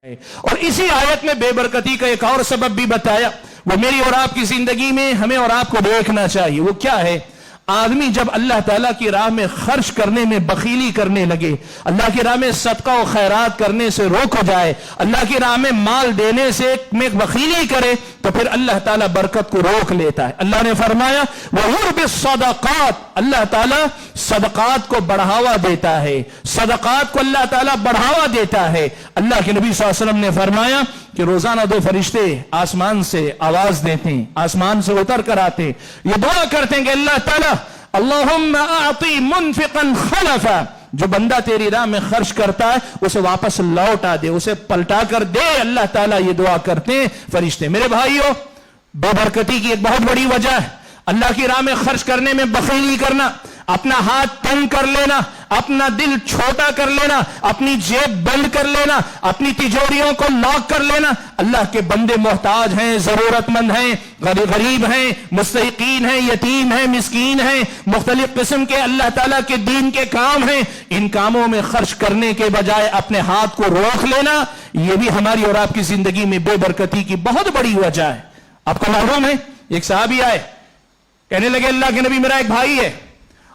اور اسی آیت میں بے برکتی کا ایک اور سبب بھی بتایا، وہ میری اور آپ کی زندگی میں ہمیں اور آپ کو دیکھنا چاہیے۔ وہ کیا ہے؟ آدمی جب اللہ تعالیٰ کی راہ میں خرچ کرنے میں بخیلی کرنے لگے، اللہ کی راہ میں صدقہ و خیرات کرنے سے روک جائے، اللہ کی راہ میں مال دینے سے میں بخیلی کرے، تو پھر اللہ تعالیٰ برکت کو روک لیتا ہے۔ اللہ نے فرمایا وَيُرْبِ الصَّدَقَاتِ، اللہ تعالیٰ صدقات کو بڑھاوا دیتا ہے، صدقات کو اللہ تعالیٰ بڑھاوا دیتا ہے۔ اللہ کے نبی صلی اللہ علیہ وسلم نے فرمایا کہ روزانہ دو فرشتے آسمان سے آواز دیتے ہیں، آسمان سے اتر کر آتے ہیں، یہ دعا کرتے ہیں کہ اللہ تعالیٰ اللہم اعطی منفقا خلفا، جو بندہ تیری راہ میں خرچ کرتا ہے اسے واپس لوٹا دے، اسے پلٹا کر دے۔ اللہ تعالیٰ یہ دعا کرتے ہیں فرشتے۔ میرے بھائیو، بے برکتی کی ایک بہت بڑی وجہ ہے اللہ کی راہ میں خرچ کرنے میں بخیلی کرنا، اپنا ہاتھ تنگ کر لینا، اپنا دل چھوٹا کر لینا، اپنی جیب بند کر لینا، اپنی تجوریوں کو لاک کر لینا۔ اللہ کے بندے محتاج ہیں، ضرورت مند ہیں، غریب ہیں، مستحقین ہیں، یتیم ہیں، مسکین ہیں، مختلف قسم کے اللہ تعالیٰ کے دین کے کام ہیں۔ ان کاموں میں خرچ کرنے کے بجائے اپنے ہاتھ کو روک لینا، یہ بھی ہماری اور آپ کی زندگی میں بے برکتی کی بہت بڑی وجہ ہے۔ آپ کو معلوم ہے، ایک صحابی آئے، کہنے لگے اللہ کے نبی میرا ایک بھائی ہے،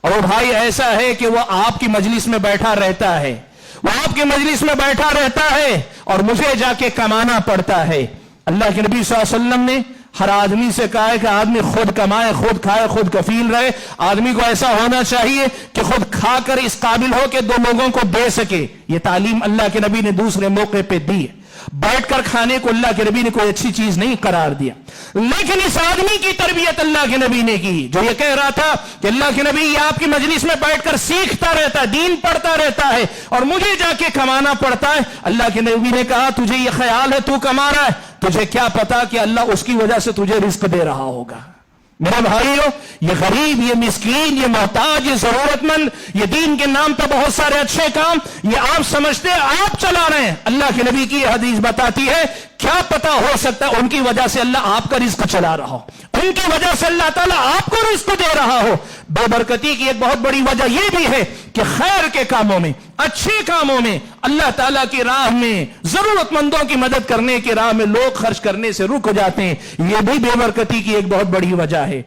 اور وہ بھائی ایسا ہے کہ وہ آپ کی مجلس میں بیٹھا رہتا ہے، وہ آپ کی مجلس میں بیٹھا رہتا ہے اور مجھے جا کے کمانا پڑتا ہے۔ اللہ کے نبی صلی اللہ علیہ وسلم نے ہر آدمی سے کہا ہے کہ آدمی خود کمائے، خود کھائے، خود کفیل رہے۔ آدمی کو ایسا ہونا چاہیے کہ خود کھا کر اس قابل ہو کہ دو لوگوں کو دے سکے۔ یہ تعلیم اللہ کے نبی نے دوسرے موقع پہ دی ہے۔ بیٹھ کر کھانے کو اللہ کے نبی نے کوئی اچھی چیز نہیں قرار دیا، لیکن اس آدمی کی تربیت اللہ کے نبی نے کی جو یہ کہہ رہا تھا کہ اللہ کے نبی یہ آپ کی مجلس میں بیٹھ کر سیکھتا رہتا ہے، دین پڑھتا رہتا ہے، اور مجھے جا کے کمانا پڑتا ہے۔ اللہ کے نبی نے کہا تجھے یہ خیال ہے تو کما رہا ہے، تجھے کیا پتا کہ اللہ اس کی وجہ سے تجھے رزق دے رہا ہوگا۔ میرے بھائیو، یہ غریب، یہ مسکین، یہ محتاج، یہ ضرورت مند، یہ دین کے نام پہ بہت سارے اچھے کام یہ آپ سمجھتے ہیں آپ چلا رہے ہیں۔ اللہ کے نبی کی حدیث بتاتی ہے کیا پتا ہو سکتا ہے ان کی وجہ سے اللہ آپ کا رزق چلا رہا ہو، ان کی وجہ سے اللہ تعالیٰ آپ کو رزق دے رہا ہو۔ بے برکتی کی ایک بہت بڑی وجہ یہ بھی ہے کہ خیر کے کاموں میں، اچھے کاموں میں، اللہ تعالیٰ کی راہ میں، ضرورت مندوں کی مدد کرنے کی راہ میں لوگ خرچ کرنے سے رک جاتے ہیں۔ یہ بھی بے برکتی کی ایک بہت بڑی وجہ ہے۔